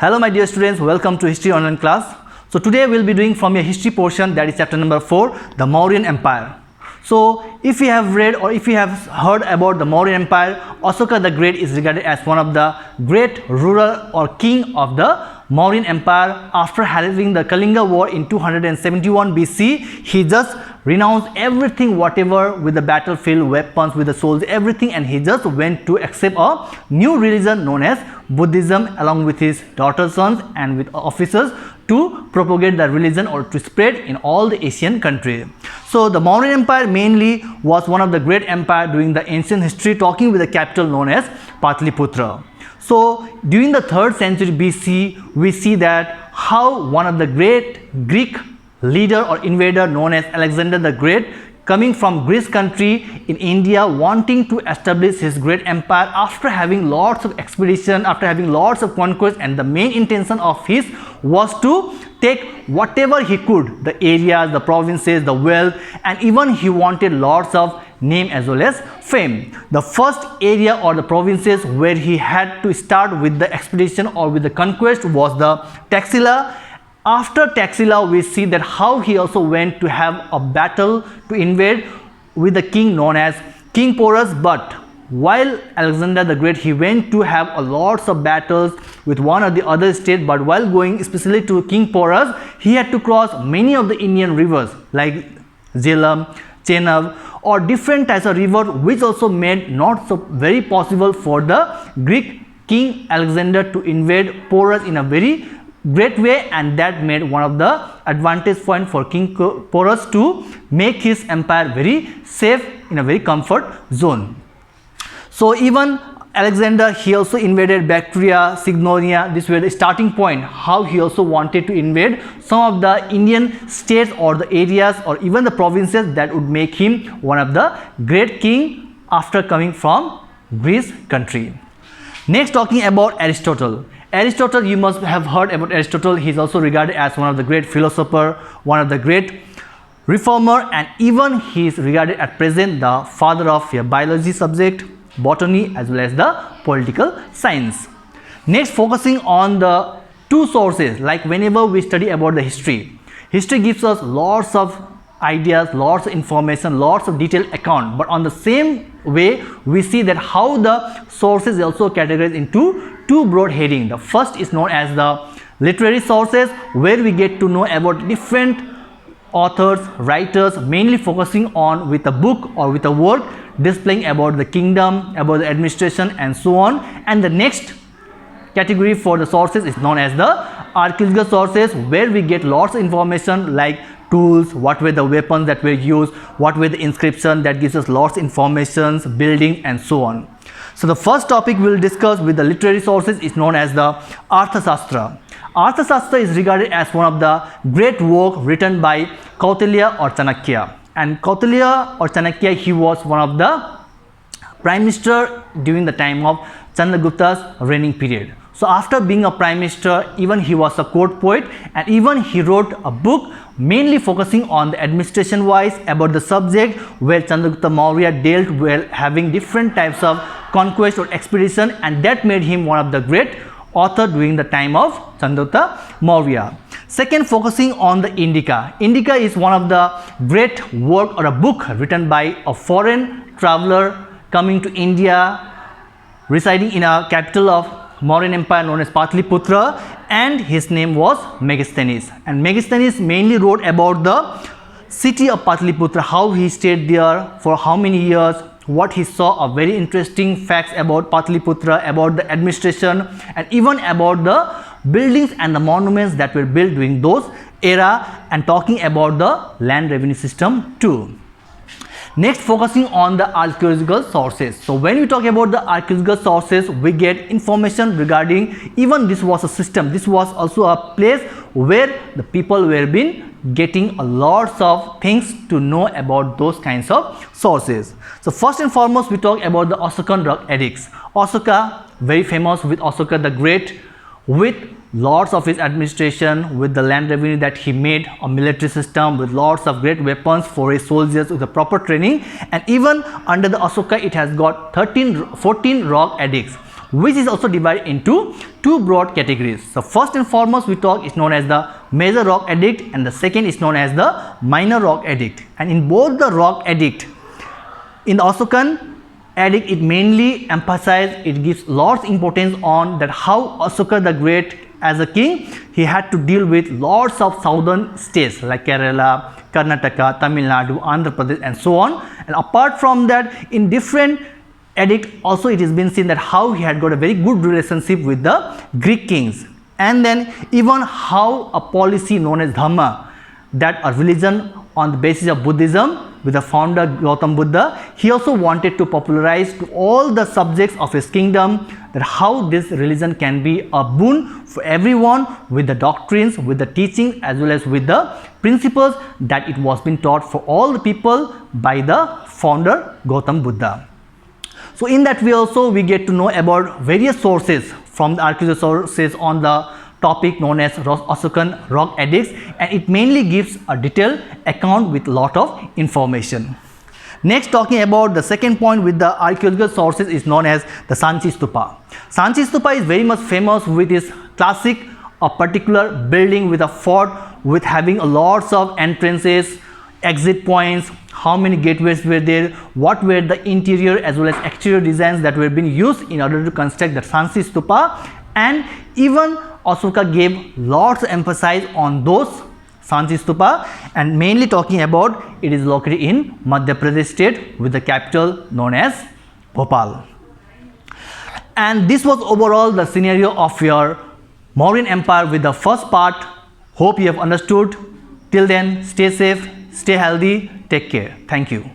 Hello my dear students, welcome to History Online class. So today we will be doing from your history portion, that is chapter number 4, the Mauryan Empire. So if you have read or if you have heard about the Mauryan Empire, Asoka the Great is regarded as one of the great ruler or king of the Mauryan Empire. After having the Kalinga war in 271 BC, he just renounced everything, whatever with the battlefield, weapons, with the soldiers, everything, and he just went to accept a new religion known as Buddhism along with his daughter's sons and with officers to propagate the religion or to spread in all the Asian countries. So the Mauryan Empire mainly was one of the great empire during the ancient history, talking with the capital known as Patliputra. So during the 3rd century BC, we see that how one of the great Greek leader or invader known as Alexander the Great, coming from Greece country in India, wanting to establish his great empire after having lots of expedition, after having lots of conquest, and the main intention of his was to take whatever he could, the areas, the provinces, the wealth, and even he wanted lots of name as well as fame. The first area or the provinces where he had to start with the expedition or with the conquest was the Taxila. After Taxila, we see that how he also went to have a battle to invade with the king known as King Porus. But while Alexander the Great, he went to have a lots of battles with one or the other state, but while going especially to King Porus, he had to cross many of the Indian rivers like Jhelum, Chenab, or different types of river, which also made not so very possible for the Greek king Alexander to invade Porus in a very great way, and that made one of the advantage point for King Porus to make his empire very safe in a very comfort zone. So even Alexander, he also invaded Bactria, Signoria. This were the starting point how he also wanted to invade some of the Indian states or the areas or even the provinces that would make him one of the great king after coming from Greece country. Next, talking about Aristotle. Aristotle, you must have heard about Aristotle. He is also regarded as one of the great philosopher, one of the great reformer, and even he is regarded at present the father of your biology subject, botany, as well as the political science. Next, focusing on the two sources, like whenever we study about the history gives us lots of ideas, lots of information, lots of detailed account, but on the same way we see that how the sources also categorized into two broad heading. The first is known as the literary sources, where we get to know about different authors, writers, mainly focusing on with a book or with a work displaying about the kingdom, about the administration, and so on. And the next category for the sources is known as the archaeological sources, where we get lots of information like tools, what were the weapons that were used, what were the inscription, that gives us lots of informations, building, and so on. So the first topic we will discuss with the literary sources is known as the Arthashastra. Arthashastra is regarded as one of the great work written by Kautilya or Chanakya. And Kautilya or Chanakya, he was one of the prime minister during the time of Chandragupta's reigning period. So after being a prime minister, even he was a court poet, and even he wrote a book mainly focusing on the administration wise about the subject where Chandragupta Maurya dealt with having different types of conquest or expedition, and that made him one of the great author during the time of Chandragupta Maurya. Second, focusing on the Indica. Indica is one of the great work or a book written by a foreign traveler coming to India, residing in a capital of Mauryan Empire known as Patliputra, and his name was Megasthenes. And Megasthenes mainly wrote about the city of Patliputra, how he stayed there for how many years, what he saw, a very interesting facts about Patliputra, about the administration, and even about the buildings and the monuments that were built during those era, and talking about the land revenue system too. Next, focusing on the archaeological sources. So when we talk about the archaeological sources, we get information regarding even this was a system, this was also a place where the people were been getting a lots of things to know about those kinds of sources. So first and foremost, we talk about the Asokan rock edicts. Asoka, very famous with Asoka the Great, with lots of his administration, with the land revenue that he made, a military system with lots of great weapons for his soldiers with the proper training, and even under the Asoka it has got 14 rock edicts. which is also divided into two broad categories. So first and foremost we talk is known as the major rock edict, and the second is known as the minor rock edict. And in both the rock edict, in the Asokan edict, it mainly emphasizes, it gives lots importance on that how Asoka the Great as a king, he had to deal with lots of southern states like Kerala, Karnataka, Tamil Nadu, Andhra Pradesh and so on. And apart from that, in different edict also it has been seen that how he had got a very good relationship with the Greek kings, and then even how a policy known as Dhamma, that a religion on the basis of Buddhism with the founder Gautam Buddha, he also wanted to popularize to all the subjects of his kingdom that how this religion can be a boon for everyone with the doctrines, with the teachings as well as with the principles that it was been taught for all the people by the founder Gautam Buddha. So in that way also we get to know about various sources from the archaeological sources on the topic known as Asokan rock edicts, and it mainly gives a detailed account with lot of information. Next, talking about the second point with the archaeological sources is known as the Sanchi Stupa. Sanchi Stupa is very much famous with its classic, a particular building with a fort with having lots of entrances, exit points, how many gateways were there, what were the interior as well as exterior designs that were being used in order to construct the Sanchi Stupa, and even Asoka gave lots of emphasis on those Sanchi Stupa, and mainly talking about it is located in Madhya Pradesh state with the capital known as Bhopal. And this was overall the scenario of your Mauryan Empire with the first part. Hope you have understood. Till then, stay safe, stay healthy, take care. Thank you.